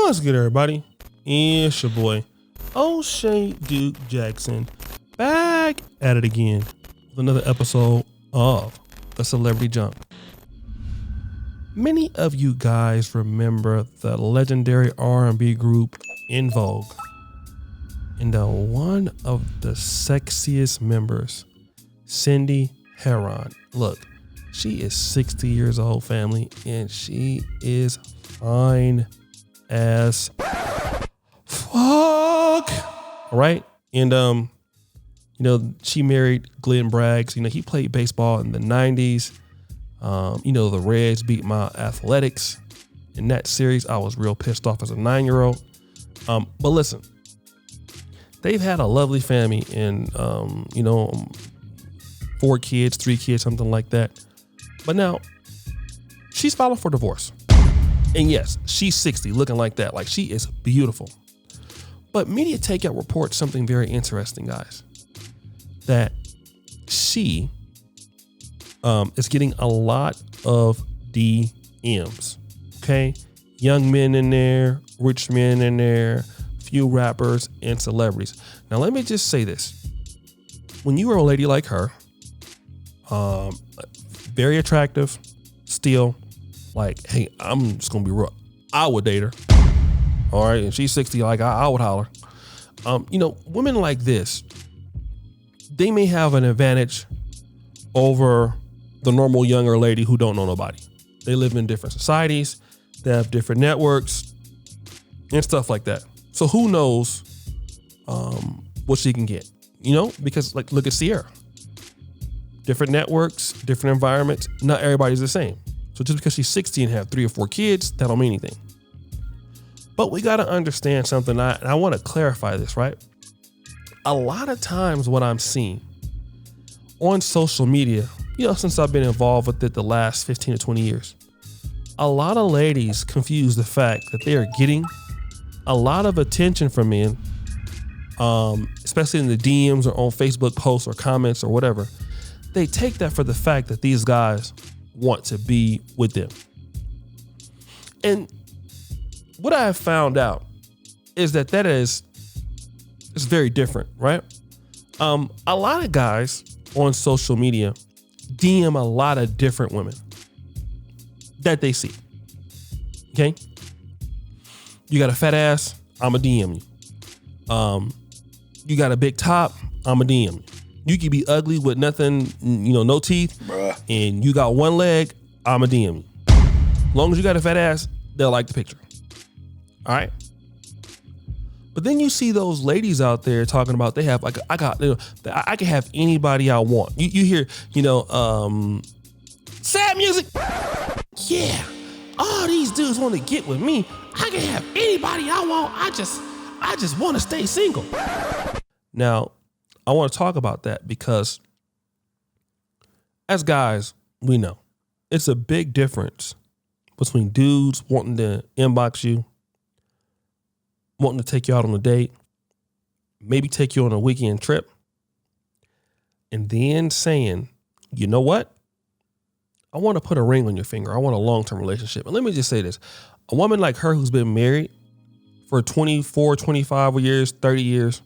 What's good, everybody? It's your boy, O'Shea Duke Jackson, back at it again with another episode of The Celebrity Jump. Many of you guys remember the legendary R&B group In Vogue, and one of the sexiest members, Cindy Herron. Look, she is 60 years old, family, and she is fine as fuck. All right. And, she married Glenn Braggs. He played baseball in the 90s. The Reds beat my Athletics in that series. I was real pissed off as a 9-year-old. But listen, they've had a lovely family and, 4 kids, 3 kids, something like that. But now she's filing for divorce. And yes, she's 60, looking like that. Like, she is beautiful. But media takeout reports something very interesting, guys. That she is getting a lot of DMs. Okay? Young men in there, rich men in there, few rappers and celebrities. Now, let me just say this. When you are a lady like her, very attractive, still, like, hey, I'm just gonna be real. I would date her. All right, and she's 60. Like, I would holler. Women like this, they may have an advantage over the normal younger lady who don't know nobody. They live in different societies. They have different networks and stuff like that. So who knows what she can get? Because, like, look at Sierra. Different networks, different environments. Not everybody's the same. So just because she's 60 and have 3 or 4 kids, that don't mean anything. But we got to understand something. I want to clarify this, right? A lot of times what I'm seeing on social media, since I've been involved with it the last 15 to 20 years, a lot of ladies confuse the fact that they are getting a lot of attention from men, especially in the DMs or on Facebook posts or comments or whatever. They take that for the fact that these guys want to be with them. And what I have found out is that is very different, right? A lot of guys on social media DM a lot of different women that they see. Okay? You got a fat ass, I'm a DM you. You got a big top, I'm a DM you. You could be ugly with nothing, no teeth, bruh, and you got one leg, I'm a DM you. As long as you got a fat ass, they'll like the picture. All right. But then you see those ladies out there talking about they have, like, I can have anybody I want. You hear, sad music. Yeah. All these dudes want to get with me. I can have anybody I want. I just want to stay single. Now, I want to talk about that because as guys, we know it's a big difference between dudes wanting to inbox you, wanting to take you out on a date, maybe take you on a weekend trip, and then saying, you know what? I want to put a ring on your finger. I want a long-term relationship. And let me just say this. A woman like her who's been married for 24, 25 years, 30 years,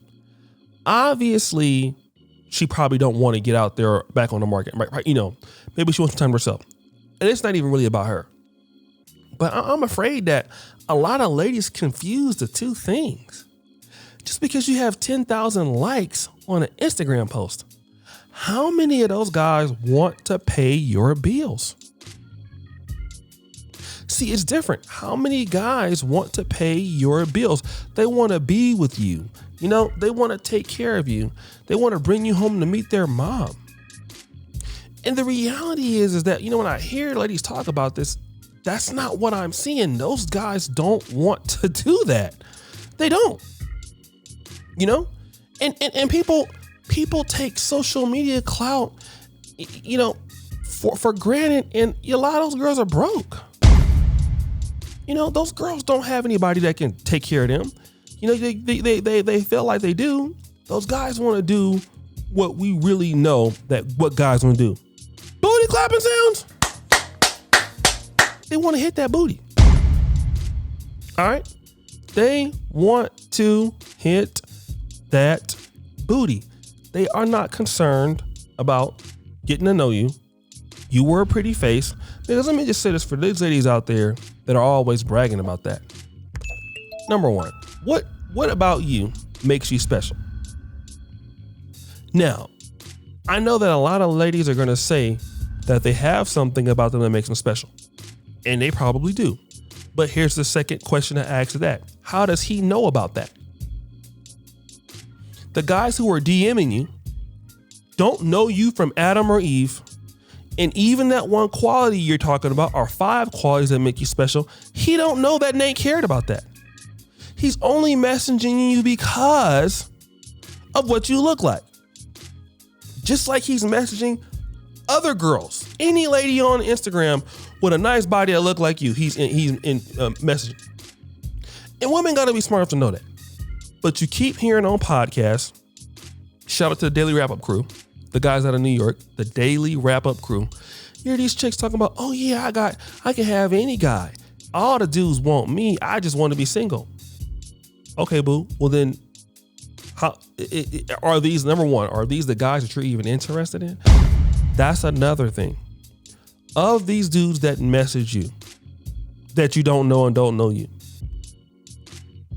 obviously she probably don't want to get out there back on the market, right? Maybe she wants some time to herself. And it's not even really about her. But I'm afraid that a lot of ladies confuse the two things. Just because you have 10,000 likes on an Instagram post, how many of those guys want to pay your bills? See, it's different. How many guys want to pay your bills? They want to be with you. They want to take care of you. They want to bring you home to meet their mom. And the reality is that, when I hear ladies talk about this, that's not what I'm seeing. Those guys don't want to do that. They don't. And people take social media clout, for granted, and a lot of those girls are broke. Those girls don't have anybody that can take care of them. They feel like they do. Those guys want to do what we really know that what guys want to do. Booty clapping sounds. They want to hit that booty. All right. They want to hit that booty. They are not concerned about getting to know you. You were a pretty face. Because let me just say this for these ladies out there that are always bragging about that. Number one, what about you makes you special? Now, I know that a lot of ladies are going to say that they have something about them that makes them special. And they probably do. But here's the second question to ask to that. How does he know about that? The guys who are DMing you don't know you from Adam or Eve. And even that one quality you're talking about are 5 qualities that make you special. He don't know that and ain't cared about that. He's only messaging you because of what you look like. Just like he's messaging other girls. Any lady on Instagram with a nice body that look like you, he's in messaging. And women gotta be smart enough to know that. But you keep hearing on podcasts, shout out to the Daily Wrap Up crew, the guys out of New York, the Daily Wrap Up crew. You hear these chicks talking about, oh yeah, I can have any guy. All the dudes want me. I just want to be single. Okay, boo. Well then, are these, number one, are these the guys that you're even interested in? That's another thing. Of these dudes that message you, that you don't know and don't know you,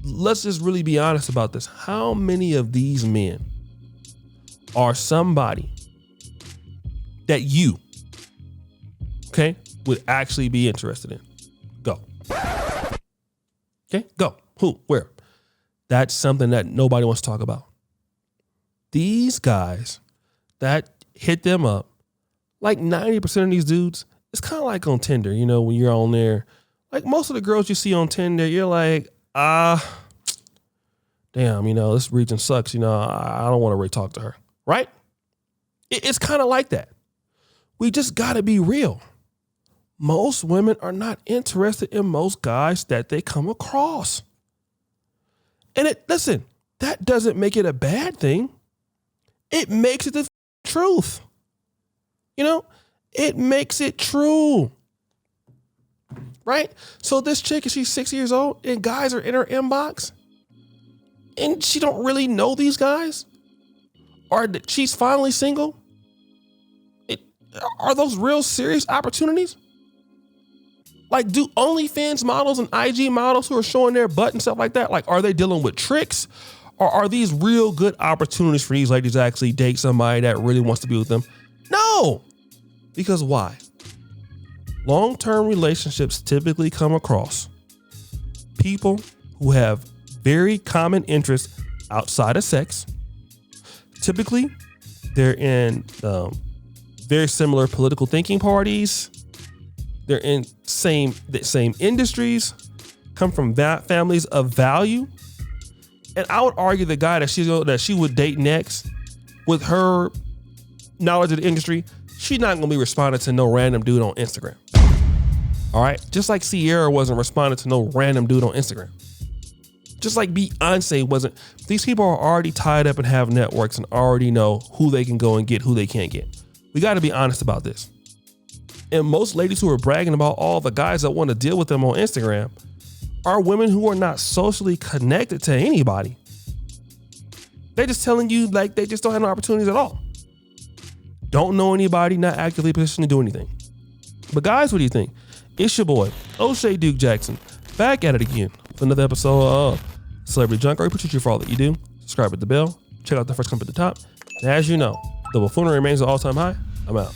let's just really be honest about this. How many of these men are somebody that you, okay, would actually be interested in? Go. Okay, go. Who? Where? That's something that nobody wants to talk about. These guys that hit them up, like 90% of these dudes, it's kind of like on Tinder, you know, when you're on there. Like most of the girls you see on Tinder, you're like, damn, you know, this region sucks. You know, I don't want to really talk to her, right? It's kind of like that. We just got to be real. Most women are not interested in most guys that they come across. And listen, that doesn't make it a bad thing. It makes it the truth. You know, it makes it true. Right? So this chick, she's 6 years old and guys are in her inbox and she don't really know these guys, or she's finally single. Are those real serious opportunities? Like, do OnlyFans models and IG models who are showing their butt and stuff like that, like, are they dealing with tricks? Or are these real good opportunities for these ladies to actually date somebody that really wants to be with them? No. Because why? Long-term relationships typically come across people who have very common interests outside of sex. Typically, they're in very similar political thinking parties. They're in same industries, come from families of value. And I would argue the guy that she would date next, with her knowledge of the industry, she's not gonna be responding to no random dude on Instagram. All right, just like Sierra wasn't responding to no random dude on Instagram. Just like Beyonce wasn't. These people are already tied up and have networks and already know who they can go and get, who they can't get. We got to be honest about this. And most ladies who are bragging about all the guys that want to deal with them on Instagram are women who are not socially connected to anybody. They're just telling you like they just don't have no opportunities at all. Don't know anybody, not actively positioned to do anything. But guys, what do you think? It's your boy, O'Shea Duke Jackson, back at it again with another episode of Celebrity Junk. I appreciate you for all that you do. Subscribe with the bell. Check out the first comment at the top. And as you know, the buffoonery remains an all-time high. I'm out.